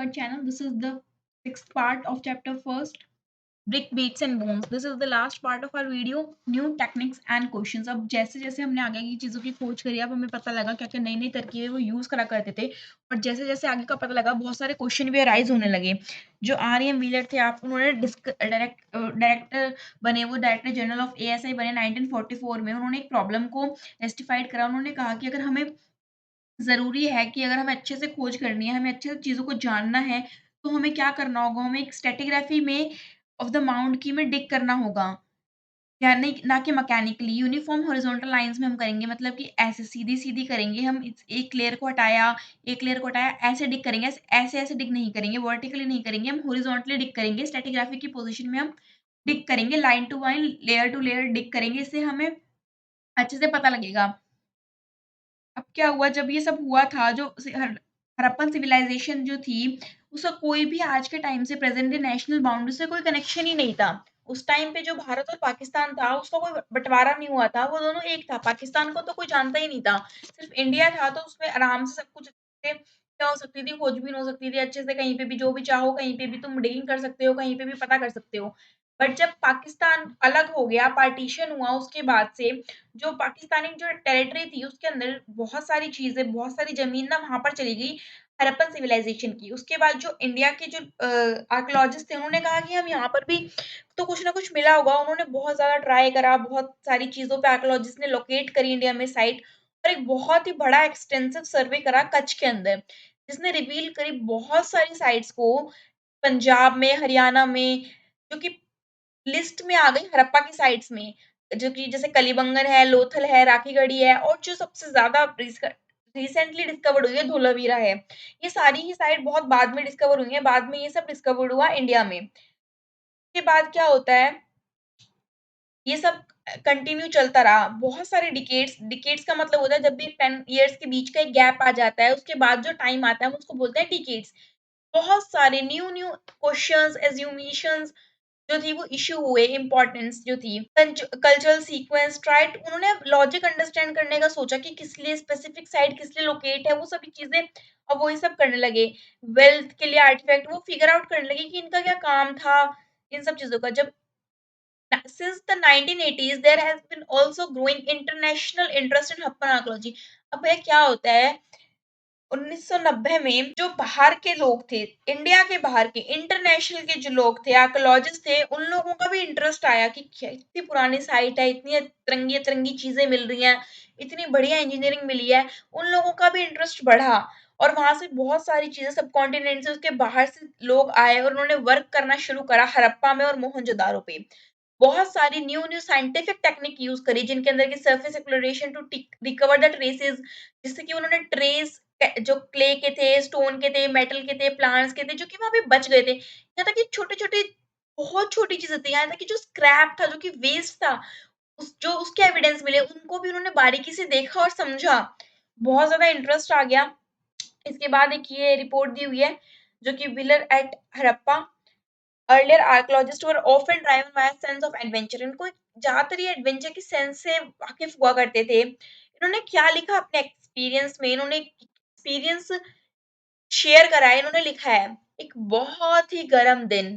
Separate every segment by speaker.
Speaker 1: our channel. This is the sixth part of chapter first, brick beats and bones. This is the last part of our video, new techniques and questions. अब जैसे जैसे हमने आगे की चीज़ों की खोज करी, अब हमें पता लगा क्या क्या नई नई तरकीबें वो यूज़ करा करते थे, और जैसे जैसे आगे का पता लगा बहुत सारे क्वेश्चन भी अराइज होने लगे। जो आर एम व्हीलर थे, आप उन्होंने डायरेक्टर बने, वो डायरेक्टर जनरल ऑफ एएसआई बने 1944 में। उन्होंने एक प्रॉब्लम को रेस्टिफाइड करा। उन्होंने कहा कि अगर हमें ज़रूरी है कि अगर हमें अच्छे से खोज करनी है, हमें अच्छे से चीज़ों को जानना है, तो हमें क्या करना होगा? हमें एक स्ट्रैटिग्राफी में ऑफ द माउंट की में डिग करना होगा। यानी ना कि मैकेनिकली यूनिफ़ॉर्म हॉरिज़ॉन्टल लाइन्स में हम करेंगे, मतलब कि ऐसे सीधी-सीधी करेंगे हम। एक लेयर को हटाया, एक लेयर को हटाया, ऐसे डिग करेंगे, ऐसे-ऐसे डिग नहीं करेंगे, वर्टिकली नहीं करेंगे, हम हॉरिज़ॉन्टली डिग करेंगे। स्ट्रैटिग्राफी की पोज़ीशन में हम डिग करेंगे, line to layer to layer dig करेंगे। इससे हमें अच्छे से पता लगेगा। अब क्या हुआ, जब ये सब हुआ था, जो हड़प्पन सिविलाइज़ेशन जो थी, उसका कोई भी आज के टाइम से प्रेज़ेंट डे नेशनल बाउंड्री से कोई कनेक्शन ही नहीं था। उस टाइम पे जो भारत और पाकिस्तान था, उसका कोई बँटवारा नहीं हुआ था, वो दोनों एक था। पाकिस्तान को तो कोई जानता ही नहीं था। सिर्फ़ इंडिया था, तो उसमें आराम से सब कुछ अच्छे से क्या हो सकती थी, खोजबीन हो सकती थी, अच्छे से कहीं पे भी जो भी चाहो, कहीं पे भी तुम डिगिंग कर सकते हो, कहीं पे भी पता कर सकते हो। बट जब पाकिस्तान अलग हो गया, पार्टीशन हुआ, उसके बाद से जो पाकिस्तानी जो टेरिटरी थी, उसके अंदर बहुत सारी चीज़ें, बहुत सारी ज़मीन ना वहाँ पर चली गई, हड़प्पन सिविलाइज़ेशन की। उसके बाद जो इंडिया के जो आर्कियोलॉजिस्ट थे, उन्होंने कहा कि हम यहाँ पर भी तो कुछ ना कुछ मिला होगा। उन्होंने बहुत ज़्यादा ट्राई करा, बहुत सारी चीज़ों पे आर्कियोलॉजिस्ट ने लोकेट करी इंडिया में साइट, और एक बहुत ही बड़ा एक्सटेंसिव सर्वे करा कच्छ के अंदर, जिसने रिवील करी बहुत सारी साइट्स को पंजाब में, हरियाणा में, जो कि लिस्ट में आ गई हड़प्पा की साइट्स में, जो कि जैसे कलीबंगन है, लोथल है, राखीगढ़ी है, और जो सबसे ज़्यादा रिसेंटली डिस्कवर्ड हुई है, धोलावीरा है। ये सारी ही साइट बहुत बाद में डिस्कवर हुई हैं, बाद में ये सब डिस्कवर्ड हुआ इंडिया में। उसके बाद क्या होता है, ये सब कंटिन्यू चलता रहा, बहुत सारे डिकेड्स। डिकेड्स का मतलब होता है जब भी 10 इयर्स के बीच का एक गैप आ जाता है, उसके बाद जो टाइम आता है, हम उसको बोलते हैं डिकेड्स। बहुत सारे न्यू-न्यू क्वेश्चन्स, एज़्यूमेशंस जो थी वो इश्यू हुए, इम्पोर्टेंस जो थी, कल्चरल सीक्वेंस ट्राइड, उन्होंने लॉजिक अंडरस्टैंड करने का सोचा कि किस लिए स्पेसिफिक साइट किस लिए लोकेट है, वो सभी चीज़ें अब वही सब करने लगे। वेल्थ के लिए आर्टिफैक्ट वो फिगर आउट करने लगे कि इनका क्या काम था, इन सब चीज़ों का। जब since the 1980s there has been also growing international interest in Harappan archaeology। अब ये क्या होता है, 1990 में जो बाहर के लोग थे, इंडिया के बाहर के, इंटरनेशनल के जो लोग थे, आर्कियोलॉजिस्ट थे, उन लोगों का भी इंटरेस्ट आया कि क्या इतनी पुरानी साइट है, इतनी अतरंगी-अतरंगी चीज़ें मिल रही हैं, इतनी बढ़िया इंजीनियरिंग मिली है, उन लोगों का भी इंटरेस्ट बढ़ा, और वहाँ से बहुत सारी चीज़ें सबकॉन्टिनेंट से, उसके बाहर से लोग आए और उन्होंने वर्क करना शुरू करा हड़प्पा में और मोहनजोदारो पे। बहुत सारी new new scientific technique use करी, जिनके अंदर की surface exploration to recover the traces, जिससे कि उन्होंने ट्रेस जो क्ले के थे, स्टोन के थे, मेटल के थे, प्लांट्स के थे, जो कि वहां पे बच गए थे। यहाँ तक कि छोटे छोटे बहुत छोटी चीजें थी, यहाँ तक कि जो स्क्रैप था, जो कि वेस्ट था, जो उसके एविडेंस मिले, उनको भी उन्होंने बारीकी से देखा और समझा। बहुत ज्यादा इंटरेस्ट आ गया। इसके बाद एक ये रिपोर्ट दी हुई है, जो कि Wheeler at Harappa, earlier archaeologist were often driven by a sense of adventure. इनको ज्यादातर ये एडवेंचर की सेंस से वाकिफ हुआ करते थे। इन्होंने क्या लिखा अपने एक्सपीरियंस में, इन्होंने एक्सपीरियंस शेयर करा है। इन्होंने लिखा है, एक बहुत ही गर्म दिन,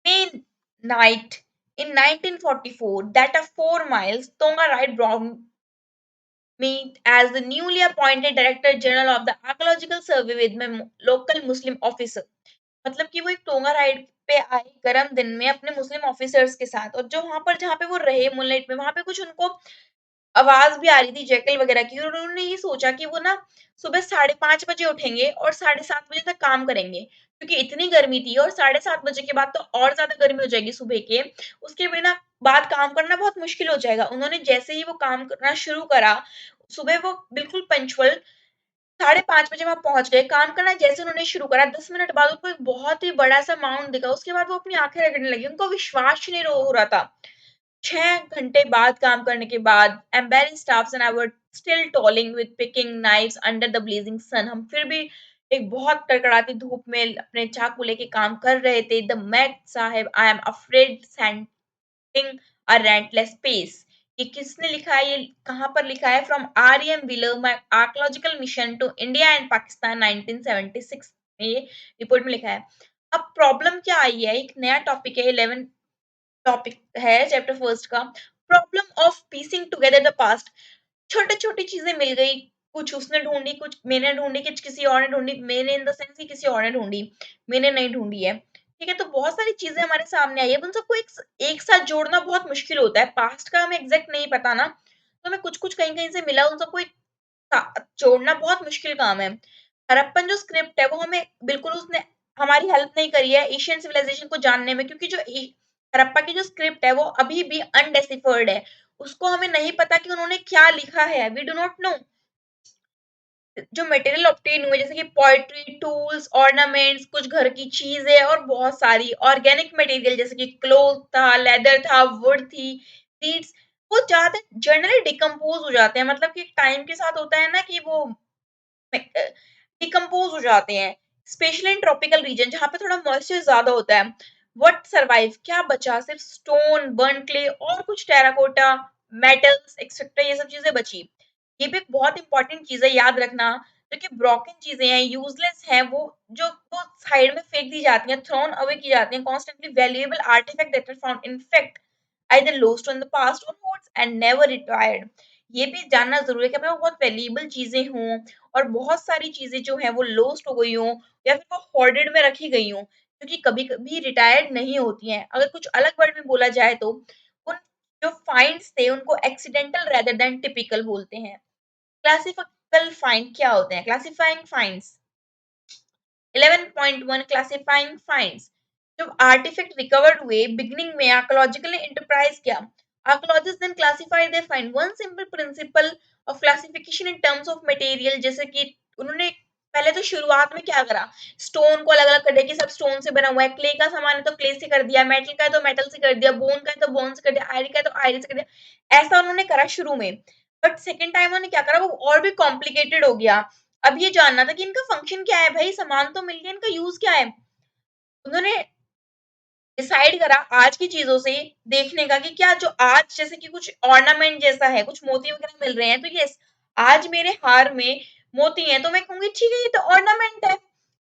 Speaker 1: मे night in 1944, that a 4 miles Tonga ride brought me as the newly appointed director general of the archaeological survey with my local Muslim officer। मतलब कि वो एक टोंगा राइड पे आए गर्म दिन में अपने मुस्लिम ऑफिसर्स के साथ, और जो वहां पर जहाँ पे वो रहे मूनलाइट में, वहां पे कुछ उनको आवाज भी आ रही थी जैकल वगैरह की, और उन्होंने ये सोचा कि वो ना सुबह 5:30 बजे उठेंगे और 7:30 बजे तक काम करेंगे, क्योंकि इतनी गर्मी थी, और 7:30 बजे के बाद तो और ज्यादा गर्मी हो जाएगी सुबह के, उसके बिना बाद काम करना बहुत मुश्किल हो जाएगा। उन्होंने जैसे ही वो काम करना शुरू करा, सुबह वो बिल्कुल पंचुअल 5:30 बजे वहां पहुंच गए। काम करना जैसे उन्होंने शुरू करा, 10 मिनट बाद उनको एक बहुत ही बड़ा सा माउंट दिखा। उसके बाद वो अपनी आंखें रगड़ने लगी, उनको विश्वास ही नहीं हो रहा था। 6 घंटे बाद काम करने के बाद, embarrassed staffs and I were still toiling with picking knives under the blazing sun। हम फिर भी एक बहुत कड़कड़ाती धूप में अपने चाकू लेके काम कर रहे थे। The Met साहब, I am afraid scenting a relentless pace। ये किसने लिखा है, ये कहाँ पर लिखा है? From R M Wheeler, my archaeological mission to India and Pakistan 1976। ये रिपोर्ट में लिखा है। अब प्रॉब्लम क्या आई है, एक नया टॉपिक है, 11 टॉपिक है चैप्टर फर्स्ट का, problem of piecing together the past. छोटी छोटी चीजें मिल गई, कुछ उसने ढूंढी, कुछ मैंने ढूंढी, कुछ किसी और ने ढूंढी, मैंने इन द सेंस कि किसी और ने ढूंढी, मैंने नहीं ढूंढी है। ठीक है, तो बहुत सारी चीजें हमारे सामने आई है, उन सबको एक साथ जोड़ना बहुत मुश्किल होता है, पास्ट का हमें एग्जैक्ट नहीं पता ना, तो हमें कुछ कुछ कहीं कहीं से मिला, उन सबको एक जोड़ना बहुत मुश्किल काम है। हड़प्पन जो स्क्रिप्ट है वो हमें बिल्कुल उसने हमारी हेल्प नहीं करी है एशियन सिविलाइजेशन को जानने में, क्योंकि जो हड़प्पा की जो स्क्रिप्ट है वो अभी भी अनडेसिफर्ड है, उसको हमें नहीं पता कि उन्होंने क्या लिखा है, वी डू नॉट नो। जो मटेरियल ऑब्टेन हुए जैसे कि पोएट्री, टूल्स, ऑर्नामेंट्स, कुछ घर की चीजें और बहुत सारी ऑर्गेनिक मटेरियल जैसे कि क्लोथ था, लेदर था, वुड थी, सीड्स, वो ज्यादा जनरली डिकम्पोज हो जाते हैं, मतलब कि टाइम के साथ होता है ना कि वो डिकम्पोज हो जाते हैं, स्पेशली इन ट्रॉपिकल रीजन जहाँ पे थोड़ा मॉइस्चर ज्यादा होता है। व्हाट सर्वाइव, क्या बचा, सिर्फ स्टोन, बर्न क्ले और कुछ टेराकोटा, मेटल्स एक्सेट्रा, ये सब चीजें बची। ये भी एक बहुत इंपॉर्टेंट चीज है, याद रखना, जो कि ब्रोकन चीजें हैं, यूजलेस हैं, वो साइड में फेंक दी जाती हैं, थ्रोन अवे की जाती हैं, constantly valuable artefact that are found in fact either lost in the past or onwards and never retired। ये भी जानना जरूरी है कि अपने पास बहुत वैल्यूएबल चीजें हों और बहुत सारी चीजें जो हैं वो लोस्ट हो गई हों या फिर वो होर्डेड में रखी गई हों, क्योंकि कभी कभी रिटायर्ड नहीं होती हैं। अगर कुछ अलग वर्ड में बोला जाए तो उन जो फाइंड्स थे उनको एक्सीडेंटल रेदर देन टिपिकल बोलते हैं। क्लासिफिकल फाइंड क्या होते हैं? Classifying finds 11.1 classifying finds. जब आर्टिफैक्ट रिकवर्ड हुए बिगिनिंग में आर्कोलॉजिकल एंटरप्राइज किया, archaeologist then classify their find. One simple principle of classification in terms of material, जैसे कि उन्होंने पहले तो शुरुआत में क्या करा, स्टोन को अलग अलग कर दिया कि सब स्टोन से बना हुआ है, क्ले का सामान है तो क्ले से कर दिया, मेटल का है तो मेटल से कर दिया, बोन का है तो बोन से कर दिया, आयरन का है तो आयरन से कर दिया, ऐसा उन्होंने करा शुरू में। बट सेकेंड टाइम उन्होंने क्या करा, वो और भी कॉम्प्लिकेटेड हो गया। अब ये जानना था कि इनका फंक्शन क्या है, भाई सामान तो मिल गया, इनका यूज क्या है। उन्होंने डिसाइड करा आज की चीजों से देखने का कि क्या जो आज जैसे कि कुछ ऑर्नामेंट जैसा है, कुछ मोती वगैरह मिल रहे हैं, तो यस आज मेरे हार में मोती हैं तो मैं कहूंगी ठीक है ये तो ऑर्नामेंट है।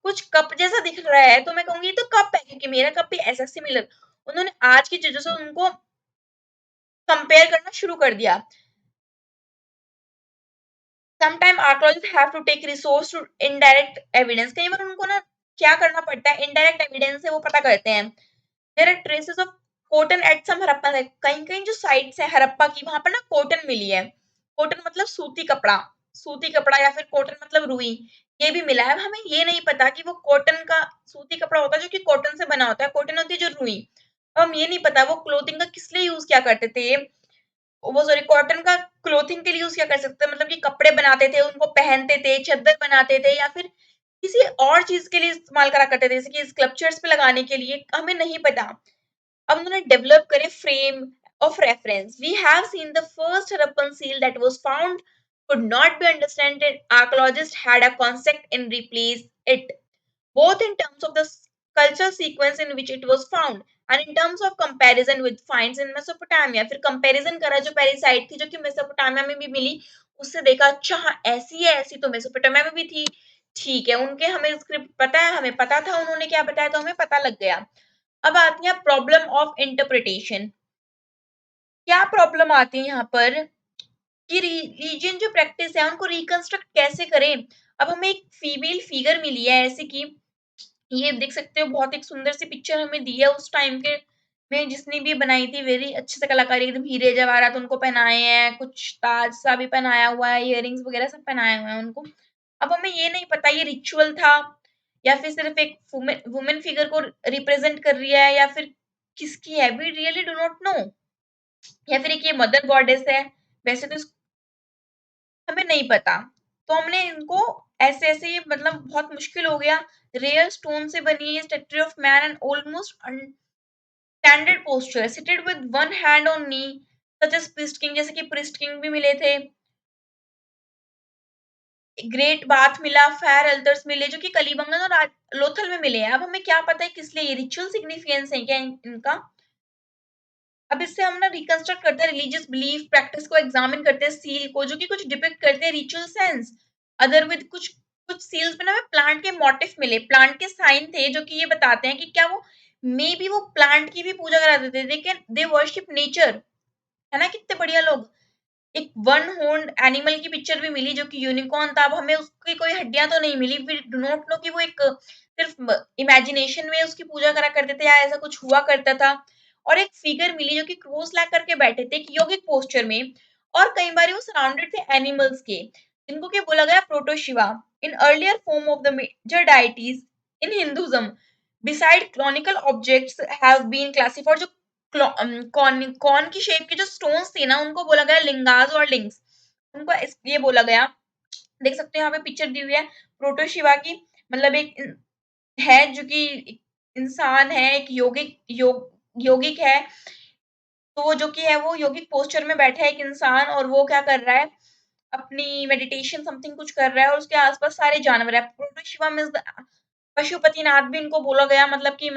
Speaker 1: कुछ कप जैसा दिख रहा है तो मैं कहूंगी ये तो कप है, क्योंकि मेरा कप भी ऐसा सिमिलर। उन्होंने आज की चीजों से उनको कंपेयर करना शुरू कर दिया। Sometime archaeologist have to take resource to indirect evidence, कई बार उनको ना क्या करना पड़ता है, इनडायरेक्ट एविडेंस से वो पता करते हैं। There are traces of cotton at some Harappa site, कहीं कहीं जो साइट्स है हड़प्पा की वहां पर ना कॉटन मिली है। कॉटन मतलब सूती कपड़ा, सूती कपड़ा या फिर कॉटन मतलब रुई, ये भी मिला है। अब हमें ये नहीं पता कि वो कॉटन का सूती कपड़ा होता है जो कि कॉटन से बना होता है, कॉटन होती है जो रुई। अब हम ये नहीं पता वो क्लोथिंग का किस लिए यूज क्या करते थे, वो सॉरी कॉटन का क्लोथिंग के लिए यूज क्या कर सकते हैं, मतलब कि कपड़े बनाते थे, उनको पहनते थे, चादर बनाते थे, या फिर किसी और चीज के लिए इस्तेमाल करा करते थे, जैसे कि स्कल्पचर्स पे लगाने के लिए, हमें नहीं पता। अब उन्होंने डेवलप करे frame of reference. We have seen the first Harappan seal that was found could not be understood. Archaeologists had a concept in replace it, both in terms of the cultural sequence in which it was found and in terms of comparison with finds in Mesopotamia। फिर comparison करा जो पहली site थी जो कि Mesopotamia में भी मिली, उससे देखा अच्छा हाँ ऐसी है, ऐसी तो मेसोपोटामिया में भी थी। ठीक है, उनके हमें स्क्रिप्ट पता है, हमें पता था उन्होंने क्या बताया तो हमें पता लग गया। अब आती है प्रॉब्लम ऑफ इंटरप्रिटेशन। क्या प्रॉब्लम आती है यहाँ पर कि रीजन जो प्रैक्टिस है उनको रिकंस्ट्रक्ट कैसे करें। अब हमें एक फीमेल फिगर मिली है ऐसे कि ये देख सकते हो, बहुत एक सुंदर सी पिक्चर हमें दी है उस टाइम के में जिसने भी बनाई थी, वेरी अच्छे से कलाकारी, एकदम हीरे जवाहरात उनको पहनाए हैं, कुछ ताज सा भी पहनाया हुआ है, इयररिंग्स वगैरह सब पहनाए हुए हैं उनको। अब हमें ये नहीं पता ये रिचुअल था या फिर सिर्फ एक वुमेन फिगर को रिप्रेजेंट कर रही है या फिर किसकी है, we really do not know. या फिर एक ये मदर गॉडेस है, वैसे तो हमें नहीं पता। तो हमने इनको ऐसे ऐसे ये मतलब बहुत मुश्किल हो गया। रेयर स्टोन से बनी है statue of man and almost standard posture seated with one hand on knee, such as priest king, जैसे कि प्रीस्ट किंग भी मिले थे। ग्रेट बाथ मिला, फायर अल्टर्स मिले जो कि कलीबंगन और लोथल में मिले हैं। अब हमें क्या पता है किस लिए, ये रिचुअल सिग्निफिकेंस है क्या इनका। अब इससे हम ना रिकंस्ट्रक्ट करते हैं रिलीजियस बिलीफ प्रैक्टिस को, एग्जामिन करते हैं सील को जो कि कुछ डिपिक्ट करते हैं रिचुअल सेंस, अदर विद कुछ कुछ सील्स में ना हमें प्लांट के मोटिफ मिले, प्लांट के साइन थे जो कि ये बताते हैं कि क्या वो मे बी वो प्लांट की भी पूजा करा देते थे, लेकिन दे वर्शिप नेचर, है ना, कितने बढ़िया लोग। एक वन हॉर्न्ड एनिमल की पिक्चर भी मिली जो कि यूनिकॉर्न था। अब हमें उसकी कोई हड्डियां तो नहीं मिली, वी डू नॉट नो कि वो एक सिर्फ इमेजिनेशन में उसकी पूजा करा करते थे या ऐसा कुछ हुआ करता था। और एक फिगर मिली जो कि क्रॉस लैग करके बैठे थे एक योगिक पोस्चर में, और कई बार वो सराउंडेड थे एनिमल्स के, जिनको क्या बोला गया, प्रोटोशिवा, in earlier form of the major deities in Hinduism. Beside क्लॉनिकल objects have been classified, जो कॉर्न की शेप के जो स्टोन्स थे ना उनको बोला गया लिंगास और लिंक्स, उनको ये बोला गया। देख सकते हैं यहाँ पे पिक्चर दी हुई है प्रोटोशिवा की, मतलब एक है जो कि इंसान है, एक यौगिक है। तो वो जो कि है वो यौगिक पोस्चर में बैठा है एक इंसान, और वो क्या कर रहा है, अपनी मेडिटेशन समथिंग कुछ कर रहा है, और उसके आसपास सारे जानवर है। प्रोटोशिवा मींस पशुपतिनाथ भी इनको बोला गया, मतलब कि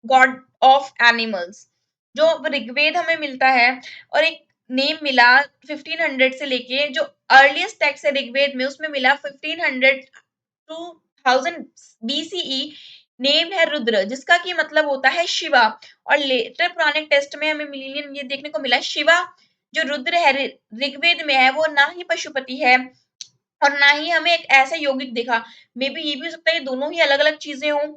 Speaker 1: गॉड ऑफ एनिमल्स। जो ऋग्वेद हमें मिलता है, और एक नेम मिला 1500 से लेके, जो अर्लीस्ट टेक्स्ट है ऋग्वेद में उसमें मिला 1500 टू 1000 बीसीई, नेम है रुद्र, जिसका की मतलब होता है शिवा। और लेटर पुराने टेस्ट में हमें मिलियन ये देखने को मिला, शिवा जो रुद्र है ऋग्वेद में है, वो ना ही पशुपति है और ना ही हमें एक ऐसा यौगिक दिखा। मे बी ये भी हो सकता है ये दोनों ही अलग अलग चीजें हों,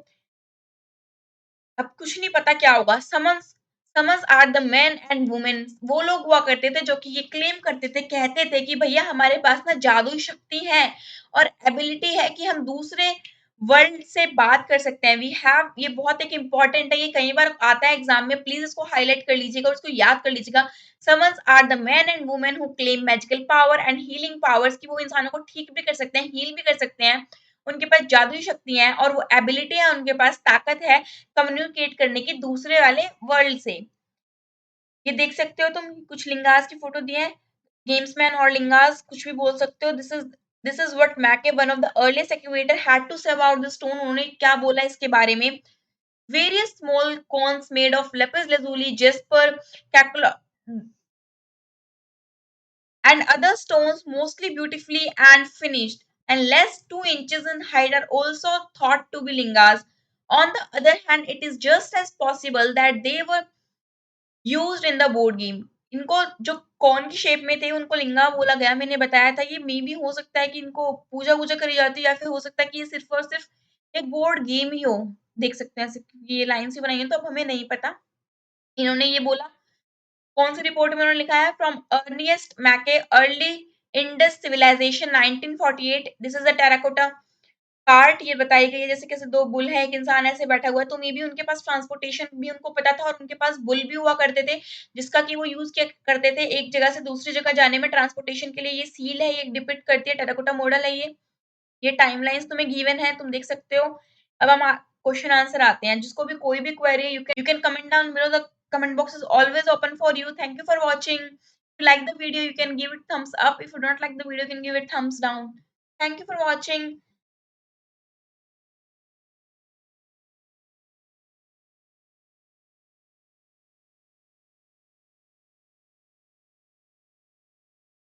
Speaker 1: अब कुछ नहीं पता क्या होगा। Shamans shamans are the man and women, वो लोग हुआ करते थे जो कि ये क्लेम करते थे, कहते थे कि भैया हमारे पास ना जादुई शक्ति है और एबिलिटी है कि हम दूसरे वर्ल्ड से बात कर सकते हैं। वी हैव, ये बहुत एक इंपॉर्टेंट है, ये कई बार आता है एग्जाम में, प्लीज इसको हाईलाइट कर लीजिएगा और इसको याद कर लीजिएगा। Shamans are the man and women who claim magical power and healing powers, कि वो इंसानों को ठीक भी कर सकते हैं, हील भी कर सकते हैं, उनके पास जादुई शक्ति है और वो एबिलिटी है, उनके पास ताकत है कम्युनिकेट करने की दूसरे वाले वर्ल्ड से। ये देख सकते हो तुम, कुछ लिंगास की फोटो दी है, गेम्समैन और लिंगास कुछ भी बोल सकते हो। This is what Mackay, one of the earliest excavator, had to say about the stone. उन्होंने क्या बोला इसके बारे में, various small cones made of lapis lazuli, jasper, कैकुला and other stones, mostly beautifully and finished, and less 2 inches in height, are also thought to be lingas. On the other hand, it is just as possible that they were used in the board game. इनको जो कौन की shape में थे उनको लिंगा बोला गया, मैंने बताया था। ये मे भी हो सकता है कि इनको पूजा वूजा करी जाती है, या फिर हो सकता है कि ये सिर्फ और सिर्फ एक बोर्ड गेम ही हो। देख सकते हैं ऐसे, ये लाइन से बनाई है तो अब हमें नहीं पता। इन्होंने ये बोला, कौन सी रिपोर्ट में उन्होंने लिखा है, from earliest Mackay early Indus civilisation 1948, this is the terracotta cart, ये बताई गई है। जैसे कैसे दो बुल है, एक इंसान ऐसे बैठा हुआ है, तो मे बी उनके पास ट्रांसपोर्टेशन भी उनको पता था, और उनके पास बुल भी हुआ करते थे, जिसका कि वो यूज किया करते थे एक जगह से दूसरी जगह जाने में ट्रांसपोर्टेशन के लिए। ये सील है, ये डिपिक्ट करती है, टेराकोटा मॉडल है ये टाइमलाइंस तुम्हें गिवन है, तुम देख सकते हो। अब हम क्वेश्चन आंसर आते हैं, जिसको भी कोई भी क्वेरी है, you can comment down below, the comment box is always open for you. Thank you for watching. If you like the video, you can give it thumbs up. If you don't like the video, you can give it thumbs down. Thank you for watching.